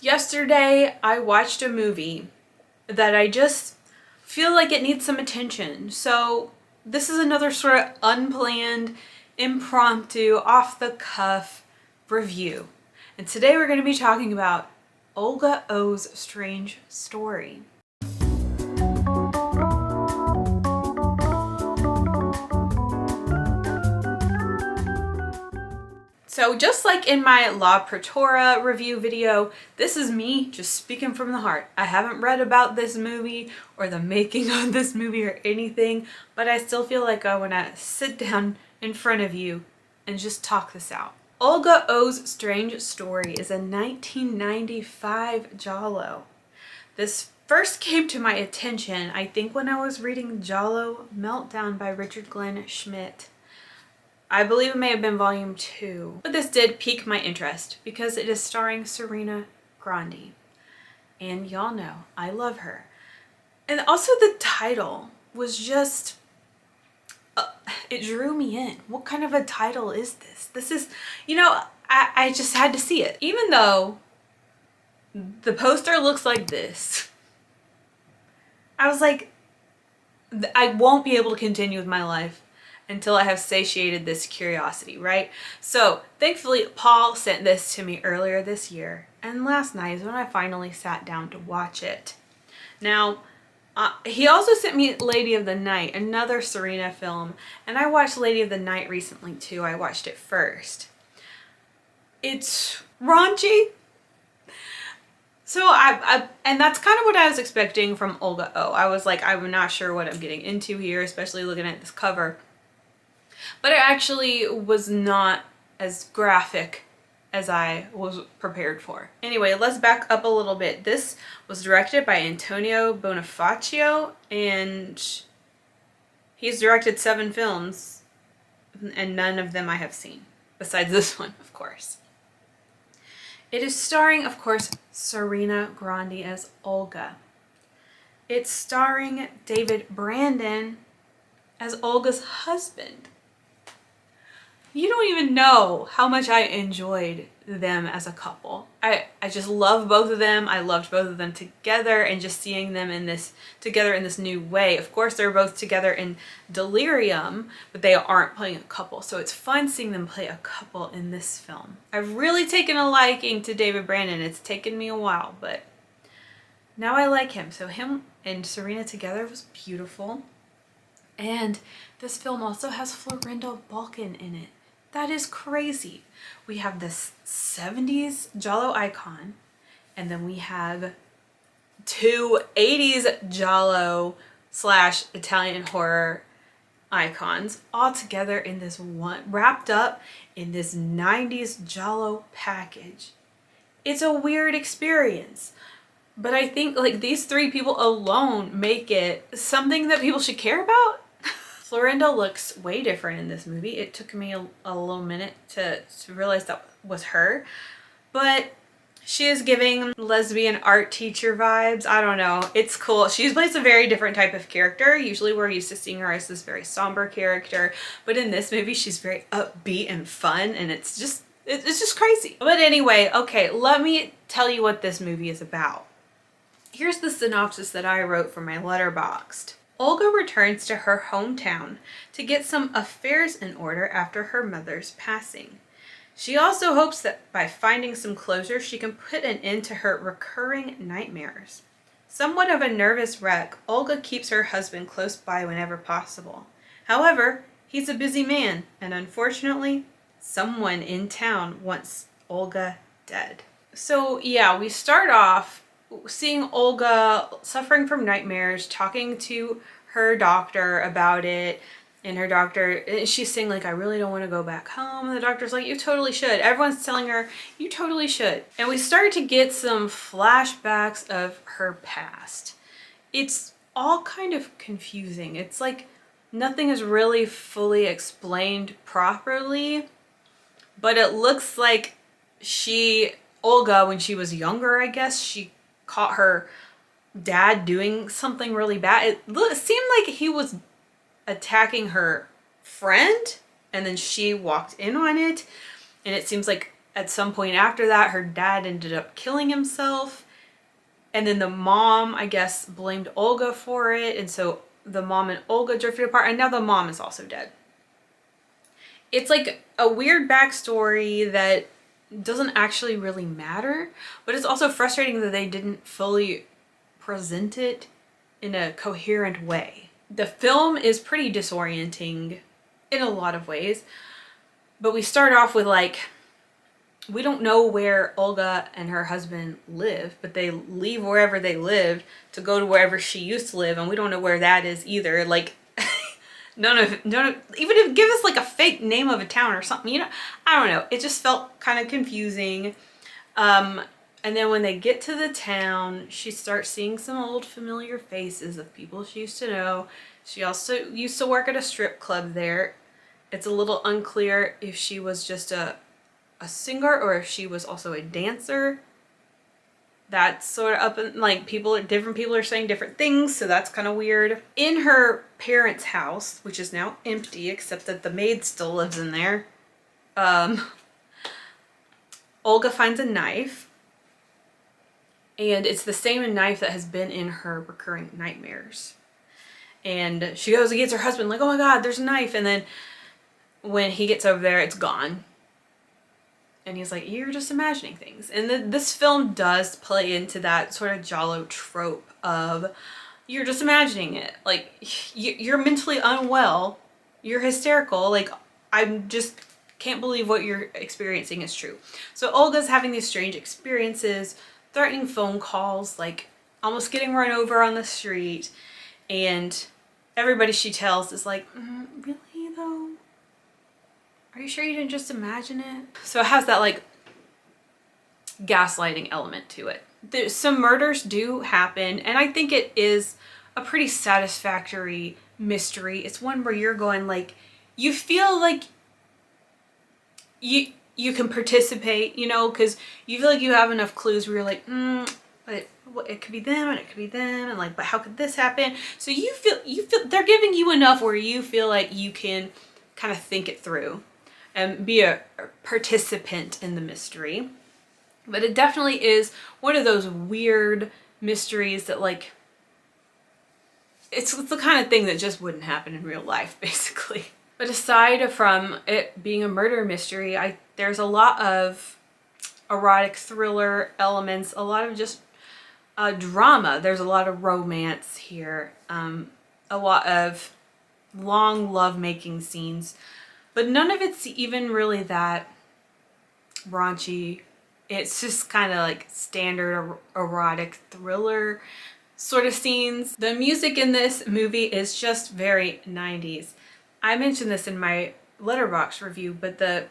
Yesterday, I watched a movie that I just feel like it needs some attention. So this is another sort of unplanned, impromptu, off the cuff review. And today we're going to be talking about Olga O's Strange Story. So just like in my La Praetora review video, this is me just speaking from the heart. I haven't read about this movie or the making of this movie or anything, but I still feel like I want to sit down in front of you and just talk this out. Olga O's Strange Story is a 1995 giallo. This first came to my attention, I think, when I was reading Jallo Meltdown by Richard Glenn Schmidt. I believe it may have been volume 2, but this did pique my interest because it is starring Serena Grandi. And y'all know, I love her. And also the title was just, it drew me in. What kind of a title is this? This is, I just had to see it. Even though the poster looks like this, I was like, I won't be able to continue with my life until I have satiated this curiosity, right? So thankfully, Paul sent this to me earlier this year, and last night is when I finally sat down to watch it. Now, he also sent me Lady of the Night, another Serena film, and I watched Lady of the Night recently too. I watched it first. It's raunchy. So and that's kind of what I was expecting from Olga O. I was like, I'm not sure what I'm getting into here, especially looking at this cover. But it actually was not as graphic as I was prepared for. Anyway, let's back up a little bit. This was directed by Antonio Bonifacio, and he's directed 7 films, and none of them I have seen, besides this one, of course. It is starring, of course, Serena Grandi as Olga. It's starring David Brandon as Olga's husband. You don't even know how much I enjoyed them as a couple. I just love both of them. I loved both of them together, and just seeing them together in this new way. Of course, they're both together in Delirium, but they aren't playing a couple. So it's fun seeing them play a couple in this film. I've really taken a liking to David Brandon. It's taken me a while, but now I like him. So him and Serena together was beautiful. And this film also has Florinda Bolkan in it. That is crazy. We have this 70s giallo icon, and then we have 2 80s giallo / Italian horror icons all together in this one, wrapped up in this 90s giallo package. It's a weird experience, but I think like these 3 people alone make it something that people should care about. Florinda looks way different in this movie. It took me a little minute to realize that was her, but she is giving lesbian art teacher vibes. I don't know. It's cool. She plays a very different type of character. Usually we're used to seeing her as this very somber character, but in this movie she's very upbeat and fun, and it's just crazy. But anyway, okay, let me tell you what this movie is about. Here's the synopsis that I wrote for my Letterboxd. Olga returns to her hometown to get some affairs in order after her mother's passing. She also hopes that by finding some closure, she can put an end to her recurring nightmares. Somewhat of a nervous wreck, Olga keeps her husband close by whenever possible. However, he's a busy man, and unfortunately, someone in town wants Olga dead. So yeah, we start off seeing Olga suffering from nightmares, talking to her doctor about it, and her doctor, she's saying like, I really don't want to go back home, and the doctor's like, you totally should. Everyone's telling her, you totally should. And we started to get some flashbacks of her past. It's all kind of confusing. It's like nothing is really fully explained properly, but it looks like Olga, when she was younger, I guess, she caught her dad doing something really bad. It seemed like he was attacking her friend, and then she walked in on it, and it seems like at some point after that, her dad ended up killing himself. And then the mom, I guess, blamed Olga for it. And so the mom and Olga drifted apart. And now the mom is also dead. It's like a weird backstory that doesn't actually really matter. But it's also frustrating that they didn't fully present it in a coherent way. The film is pretty disorienting in a lot of ways. But we start off with like, we don't know where Olga and her husband live, but they leave wherever they lived to go to wherever she used to live, and we don't know where that is either. Like, none of, even if give us like a fake name of a town or something, you know, I don't know. It just felt kind of confusing. And then when they get to the town, she starts seeing some old familiar faces of people she used to know. She also used to work at a strip club there. It's a little unclear if she was just a singer or if she was also a dancer. That's sort of up in like different people are saying different things, so that's kind of weird. In her parents' house, which is now empty except that the maid still lives in there, Olga finds a knife, and it's the same knife that has been in her recurring nightmares. And she goes and gets her husband like, oh my god, there's a knife, and then when he gets over there, it's gone. And he's like, you're just imagining things. And this film does play into that sort of giallo trope of you're just imagining it. Like, you're mentally unwell. You're hysterical. Like, I just can't believe what you're experiencing is true. So Olga's having these strange experiences, threatening phone calls, like almost getting run over on the street. And everybody she tells is like, really though? Are you sure you didn't just imagine it? So it has that like gaslighting element to it. Some murders do happen, and I think it is a pretty satisfactory mystery. It's one where you're going like, you feel like you can participate, you know, because you feel like you have enough clues where you're like, but it could be them and it could be them, and like, but how could this happen? So you feel they're giving you enough where you feel like you can kind of think it through and be a participant in the mystery. But it definitely is one of those weird mysteries that like, it's the kind of thing that just wouldn't happen in real life, basically. But aside from it being a murder mystery, there's a lot of erotic thriller elements, a lot of just drama. There's a lot of romance here, a lot of long love-making scenes. But none of it's even really that raunchy. It's just kind of like standard erotic thriller sort of scenes. The music in this movie is just very 90s. I mentioned this in my Letterboxd review, but the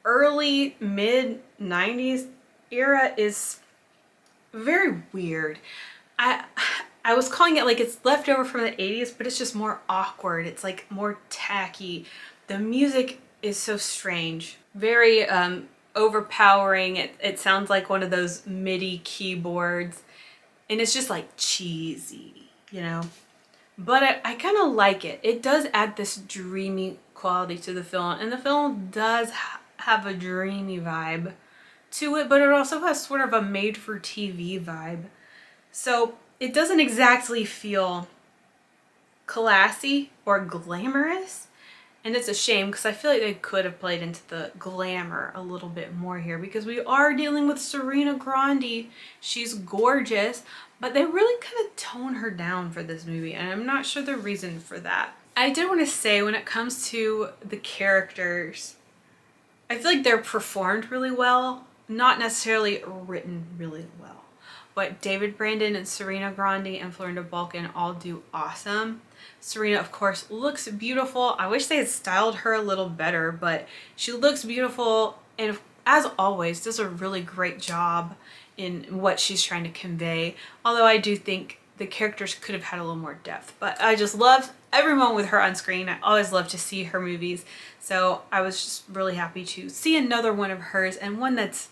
early mid 90s era is very weird. I was calling it like it's leftover from the 80s, but it's just more awkward. It's like more tacky. The music is so strange, very overpowering. It sounds like one of those MIDI keyboards, and it's just like cheesy, you know? But I kind of like it. It does add this dreamy quality to the film, and the film does have a dreamy vibe to it, but it also has sort of a made-for-TV vibe. So it doesn't exactly feel classy or glamorous. And it's a shame because I feel like they could have played into the glamour a little bit more here, because we are dealing with Serena Grandi. She's gorgeous, but they really kind of tone her down for this movie, and I'm not sure the reason for that. I did want to say, when it comes to the characters, I feel like they're performed really well, not necessarily written really well. But David Brandon and Serena Grandi and Florinda Bolkan all do awesome. Serena, of course, looks beautiful. I wish they had styled her a little better, but she looks beautiful, and as always, does a really great job in what she's trying to convey. Although I do think the characters could have had a little more depth, but I just love every moment with her on screen. I always love to see her movies, so I was just really happy to see another one of hers, and one that's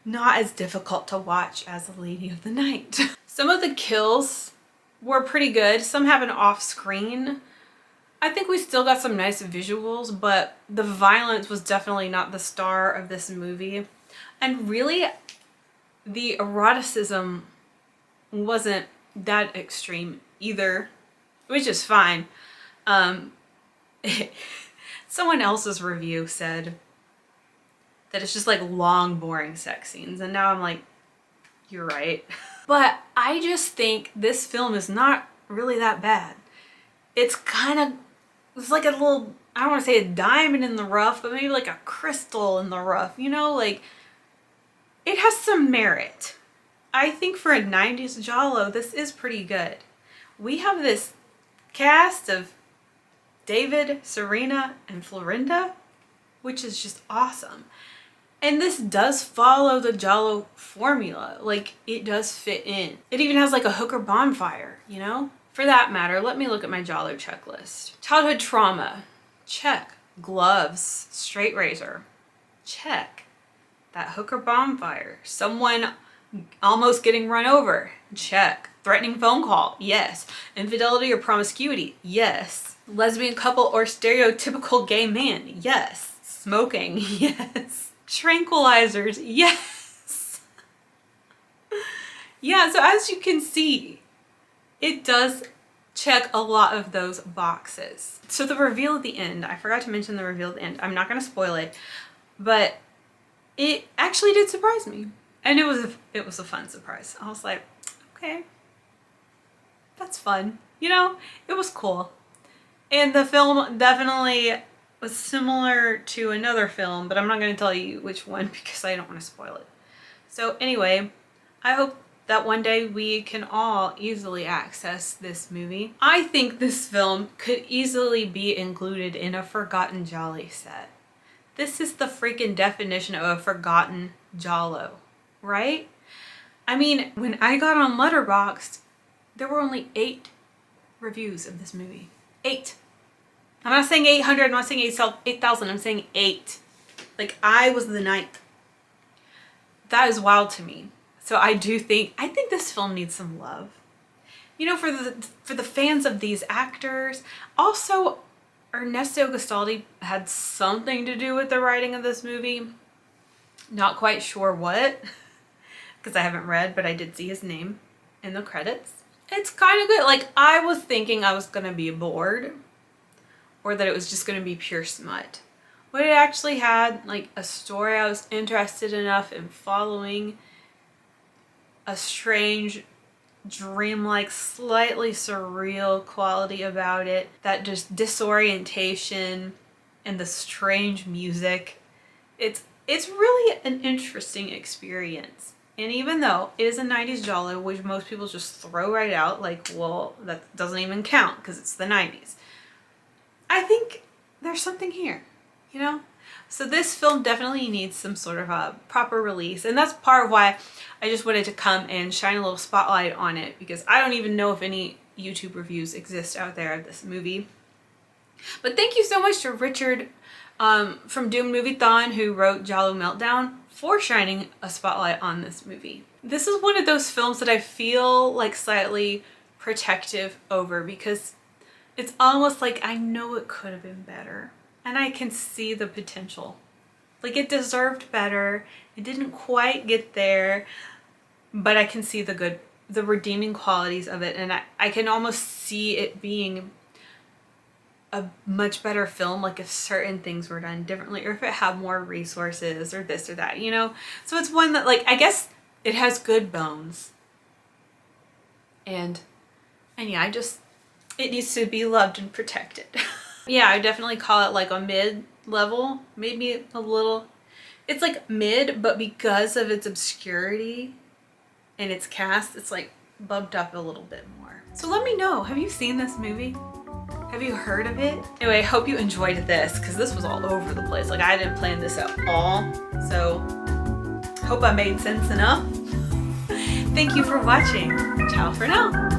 not as difficult to watch as A Lady of the Night. Some of the kills were pretty good. Some happen off screen. I think we still got some nice visuals, but the violence was definitely not the star of this movie. And really, the eroticism wasn't that extreme either, which is fine. Someone else's review said that it's just like long, boring sex scenes, and now I'm like, you're right. But I just think this film is not really that bad. It's like a little, I don't want to say a diamond in the rough, but maybe like a crystal in the rough, you know, like it has some merit. I think for a 90s giallo, this is pretty good. We have this cast of David, Serena, and Florinda, which is just awesome. And this does follow the giallo formula. Like, it does fit in. It even has like a hooker bonfire, you know? For that matter, let me look at my giallo checklist. Childhood trauma, check. Gloves, straight razor, check. That hooker bonfire, someone almost getting run over, check. Threatening phone call, yes. Infidelity or promiscuity, yes. Lesbian couple or stereotypical gay man, yes. Smoking, yes. Tranquilizers, yes. Yeah, so as you can see, it does check a lot of those boxes. So the reveal at the end, I forgot to mention the reveal at the end. I'm not going to spoil it, but it actually did surprise me. And it was a fun surprise. I was like, okay, that's fun. You know, it was cool. And the film definitely was similar to another film, but I'm not going to tell you which one because I don't want to spoil it. So anyway, I hope that one day we can all easily access this movie. I think this film could easily be included in a forgotten gialli set. This is the freaking definition of a forgotten giallo, right? I mean, when I got on Letterboxd, there were only 8 reviews of this movie. 8. I'm not saying 800, I'm not saying 8,000, I'm saying 8. Like, I was the 9th. That is wild to me. So I think this film needs some love. You know, for the fans of these actors. Also, Ernesto Gastaldi had something to do with the writing of this movie. Not quite sure what, because I haven't read, but I did see his name in the credits. It's kind of good. Like, I was thinking I was going to be bored, or that it was just going to be pure smut. But it actually had, like, a story I was interested enough in following, a strange, dreamlike, slightly surreal quality about it, that just disorientation and the strange music. It's really an interesting experience. And even though it is a 90s giallo, which most people just throw right out, like, well, that doesn't even count because it's the 90s. I think there's something here, you know? So this film definitely needs some sort of a proper release. And that's part of why I just wanted to come and shine a little spotlight on it, because I don't even know if any YouTube reviews exist out there of this movie. But thank you so much to Richard from Doom Movie Thon, who wrote Jallo Meltdown, for shining a spotlight on this movie. This is one of those films that I feel like slightly protective over, because it's almost like I know it could have been better. And I can see the potential. Like, it deserved better. It didn't quite get there, but I can see the redeeming qualities of it. And I can almost see it being a much better film, like if certain things were done differently, or if it had more resources, or this or that, you know? So it's one that, like, I guess it has good bones. And yeah, it needs to be loved and protected. Yeah, I definitely call it like a mid-level, maybe a little. It's like mid, but because of its obscurity and its cast, it's like bumped up a little bit more. So let me know, have you seen this movie? Have you heard of it? Anyway, I hope you enjoyed this, because this was all over the place. Like, I didn't plan this at all. So, hope I made sense enough. Thank you for watching. Ciao for now.